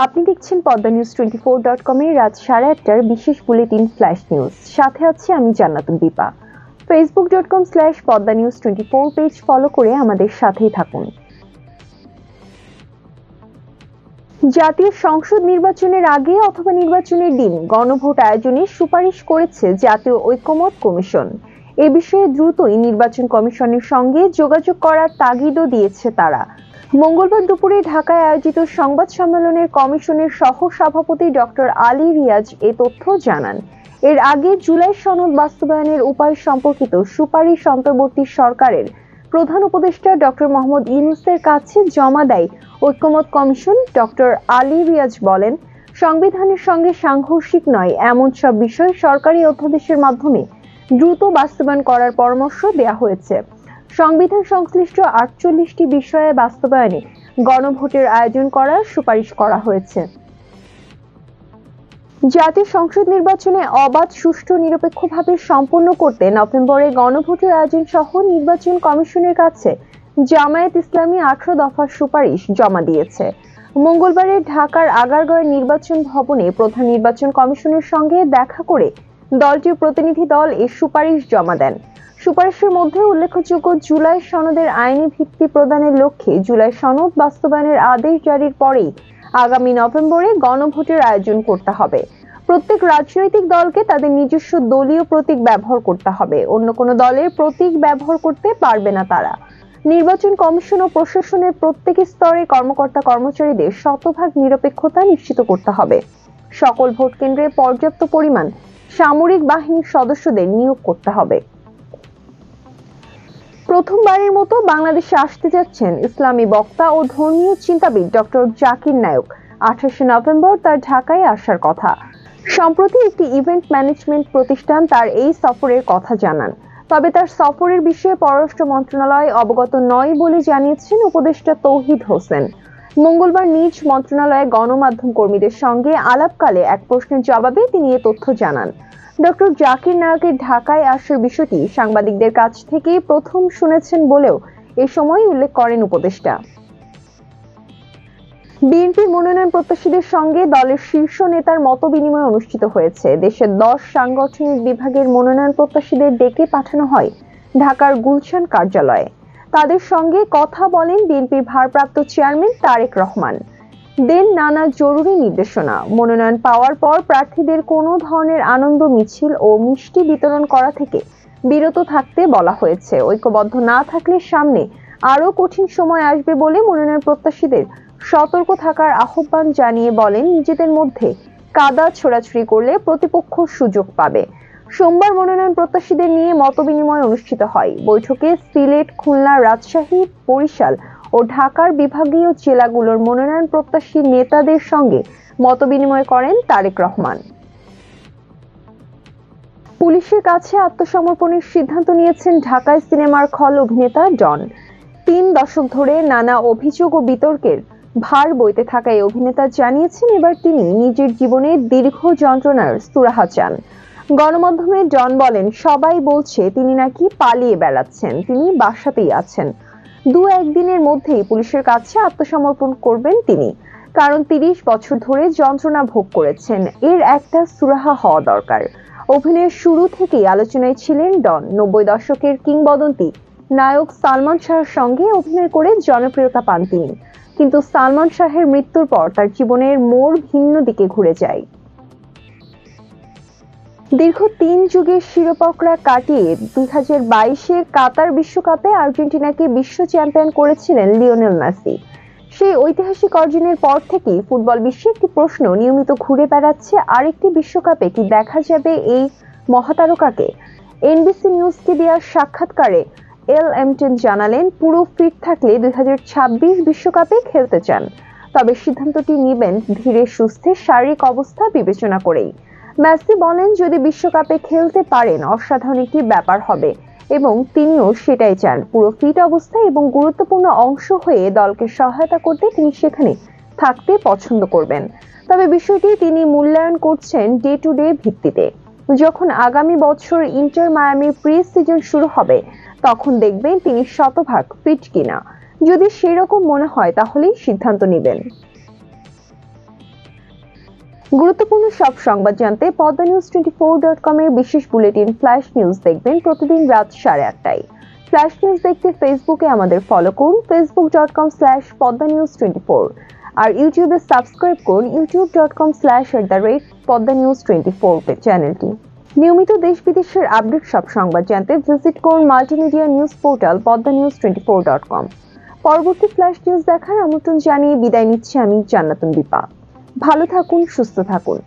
আপনি দেখছেন Padma news 24.com এর রাত 8:30টার বিশেষ বুলেটিন ফ্ল্যাশ নিউজ। সাথে আছি আমি জান্নাতুল দীপা। facebook.com/poddanews24 পেজ ফলো করে আমাদের সাথেই থাকুন। জাতীয় সংসদ নির্বাচনের আগে অথবা নির্বাচনের দিন গণভোট আয়োজনের সুপারিশ করেছে জাতীয় ঐকমত্য কমিশন। এ বিষয়ে দ্রুতই নির্বাচন কমিশনের সঙ্গে যোগাযোগ করার তাগিদও দিয়েছে তারা। মঙ্গলবার দুপুরে ঢাকায় আয়োজিত সংবাদ সম্মেলনের কমিশনের সহ সভাপতি ডক্টর আলী রিয়াজ এ তথ্য জানান। এর আগে জুলাই সনদ বাস্তবায়নের উপায় সম্পর্কিত সুপারিশ অন্তর্বর্তী সরকারের প্রধান উপদেষ্টা ডক্টর মোহাম্মদ ইউনূসের কাছে জমা দেয় ঐকমত্য কমিশন। ডক্টর আলী রিয়াজ বলেন, সংবিধানের সঙ্গে সাংঘর্ষিক নয় এমন সব বিষয় সরকারি অধ্যাদেশের মাধ্যমে দ্রুত বাস্তবায়ন করার পরামর্শ দেওয়া হয়েছে। সংবিধান সংশ্লিষ্ট 48টি বিষয়ে বাস্তবায়নে গণভোটের আয়োজন করার সুপারিশ করা হয়েছে। জাতীয় সংসদ নির্বাচনে অবাধ, সুষ্ঠু, নিরপেক্ষভাবে সম্পন্ন করতে নভেম্বরে গণভোটের আয়োজন সহ নির্বাচন কমিশনের কাছে জামায়াত ইসলামী 18 দফার সুপারিশ জমা দিয়েছে। মঙ্গলবারে ঢাকার আগারগাঁওয়ের নির্বাচন ভবনে প্রধান নির্বাচন কমিশনের সঙ্গে দেখা করে দলটির প্রতিনিধি দল এই সুপারিশ জমা দেন। সুপারিশের মধ্যে উল্লেখযোগ্য, জুলাই সনদের আইনি ভিত্তি প্রদানের লক্ষ্যে জুলাই সনদ বাস্তবায়নের আদেশ জারির পরেই আগামী নভেম্বরে গণভোটের আয়োজন করতে হবে। প্রত্যেক রাজনৈতিক দলকে তাদের নিজস্ব দলীয় প্রতীক ব্যবহার করতে হবে। অন্য কোনো দলের প্রতীক ব্যবহার করতে পারবে না তারা। নির্বাচন কমিশন ও প্রশাসনের প্রত্যেক স্তরে কর্মকর্তা কর্মচারীদের শতভাগ নিরপেক্ষতা নিশ্চিত করতে হবে। সকল ভোট কেন্দ্রে পর্যাপ্ত পরিমাণ সামরিক বাহিনীর সদস্যদের নিয়োগ করতে হবে। প্রথমবারের মতো বাংলাদেশে আসতে যাচ্ছেন ইসলামী বক্তা ও ধর্মীয় চিন্তাবিদ ডক্টর জাকির নায়েক। 28 নভেম্বর তার ঢাকায় আসার কথা। সম্প্রতি একটি ইভেন্ট ম্যানেজমেন্ট প্রতিষ্ঠান তার এই সফরের কথা জানান। তবে তার সফরের বিষয়ে পররাষ্ট্র মন্ত্রণালয় অবগত নয় বলে জানিয়েছেন উপদেষ্টা তৌহিদ হোসেন। মঙ্গলবার নিজ মন্ত্রণালয়ে গণমাধ্যম কর্মীদের সঙ্গে আলাপকালে এক প্রশ্নের জবাবে তিনি এ তথ্য জানান। ডক্টর জাকির নায়েকের ঢাকায় আসার বিষয়টি সাংবাদিকদের কাছ থেকে প্রথম শুনেছেন বলেও এ সময় উল্লেখ করেন উপদেষ্টা। বিএনপির মনোনয়ন প্রত্যাশীদের সঙ্গে দলের শীর্ষ নেতার মতবিনিময় অনুষ্ঠিত হয়েছে। দেশের 10 সাংগঠনিক বিভাগের মনোনয়ন প্রত্যাশীদের ডেকে পাঠানো হয় ঢাকার গুলশান কার্যালয়ে। তাদের সঙ্গে কথা বলেন বিএনপির ভারপ্রাপ্ত চেয়ারম্যান তারেক রহমান। দেন নানা জরুরি নির্দেশনা। মনোনয়ন পাওয়ার পর প্রার্থীদের কোনো ধরনের আনন্দ মিছিল ও মিষ্টি বিতরণ করা থেকে বিরত থাকতে বলা হয়েছে। ঐক্যবদ্ধ না থাকলে সামনে আরো কঠিন সময় আসবে বলে মনোনয়ন প্রত্যাশীদের সতর্ক থাকার আহ্বান জানিয়ে বলেন, নিজেদের মধ্যে কাদা ছোড়াছুড়ি করলে প্রতিপক্ষ সুযোগ পাবে। সোমবার মনোনয়ন প্রত্যাশীদের নিয়ে মতবিনিময় অনুষ্ঠিত হয়। বৈঠকে সিলেট, খুলনা, রাজশাহী, বরিশাল ও ঢাকার বিভাগীয় জেলাগুলোর মনোনয়ন প্রত্যাশী নেতাদের সঙ্গে মতবিনিময় করেন তারেক রহমান। পুলিশের কাছে আত্মসমর্পণের সিদ্ধান্ত নিয়েছেন ঢাকায় সিনেমার খল অভিনেতা ডন। 3 দশক ধরে নানা অভিযোগ ও বিতর্কের ভার বইতে থাকা এই অভিনেতা জানিয়েছেন, এবার তিনি নিজের জীবনে দীর্ঘ যন্ত্রণার সুরাহা চান। গণমাধ্যমে ডন বলেন, সবাই বলছে তিনি নাকি পালিয়ে বেড়াচ্ছেন, তিনি বাসাতেই আছেন। 2-1 দিনের মধ্যেই পুলিশের কাছে আত্মসমর্পণ করবেন তিনি, কারণ 30 বছর ধরে যন্ত্রণা ভোগ করেছেন। এর একটা সুরাহা হওয়া দরকার। অভিনয়ের শুরু থেকেই আলোচনায় ছিলেন ডন। 90 দশকের কিংবদন্তি নায়ক সালমান শাহর সঙ্গে অভিনয় করে জনপ্রিয়তা পান তিনি, কিন্তু সালমান শাহের মৃত্যুর পর তার জীবনের মোড় ভিন্ন দিকে ঘুরে যায়। দীর্ঘ 3 যুগের শিরোপকরা কাটিয়ে 2022-এর কাতার বিশ্বকাপে আর্জেন্টিনাকে বিশ্ব চ্যাম্পিয়ন করেছিলেন লিওনেল মেসি। সেই ঐতিহাসিক অর্জনের পর থেকেই ফুটবল বিশ্বে একটি প্রশ্ন নিয়মিত ঘুরে বেড়াচ্ছে, আরেকটি বিশ্বকাপে কি দেখা যাবে এই মহাতারকাকে? এনবিসি নিউজকে দেওয়া সাক্ষাৎকারে এমটেন জানালেন, পুরো ফিট থাকলে 2026 বিশ্বকাপে খেলতে চান, তবে সিদ্ধান্তটি নেবেন ধীরে সুস্থে শারীরিক অবস্থা বিবেচনা করেই। মেসি বলেন, যদি বিশ্বকাপে খেলতে পারেন অসাধারণ একটি ব্যাপার হবে এবং তিনিও সেটাই চান। পুরো ফিট অবস্থায় এবং গুরুত্বপূর্ণ অংশ হয়ে দলকে সহায়তা করতে তিনি সেখানে থাকতে পছন্দ করবেন। তবে বিষয়টি তিনি মূল্যায়ন করছেন ডে টু ডে ভিত্তিতে। যখন আগামী বছর ইন্টার মায়ামির প্রি সিজন শুরু হবে তখন দেখবেন তিনি শতভাগ ফিট কিনা। যদি সেরকম মনে হয় তাহলেই সিদ্ধান্ত নেবেন। গুরুত্বপূর্ণ সব সংবাদ জানতে poddanews24.com এর বিশেষ বুলেটিন ফ্ল্যাশ নিউজ দেখবেন প্রতিদিন রাত 8:30টায়। ফ্ল্যাশ নিউজ দেখতে ফেসবুকে আমাদের ফলো করুন facebook.com/poddanews24 আর ইউটিউবে সাবস্ক্রাইব করুন youtube.com/poddanews24 চ্যানেলটি। নিয়মিত দেশ বিদেশের আপডেট সব সংবাদ জানতে ভিজিট করুন মাল্টিমিডিয়া নিউজ পোর্টাল poddanews24.com। পরবর্তী ফ্ল্যাশ নিউজ দেখার আমন্ত্রণ জানিয়ে বিদায় নিচ্ছি আমি জান্নাতুন বিপা। ভালো থাকুন, সুস্থ থাকুন।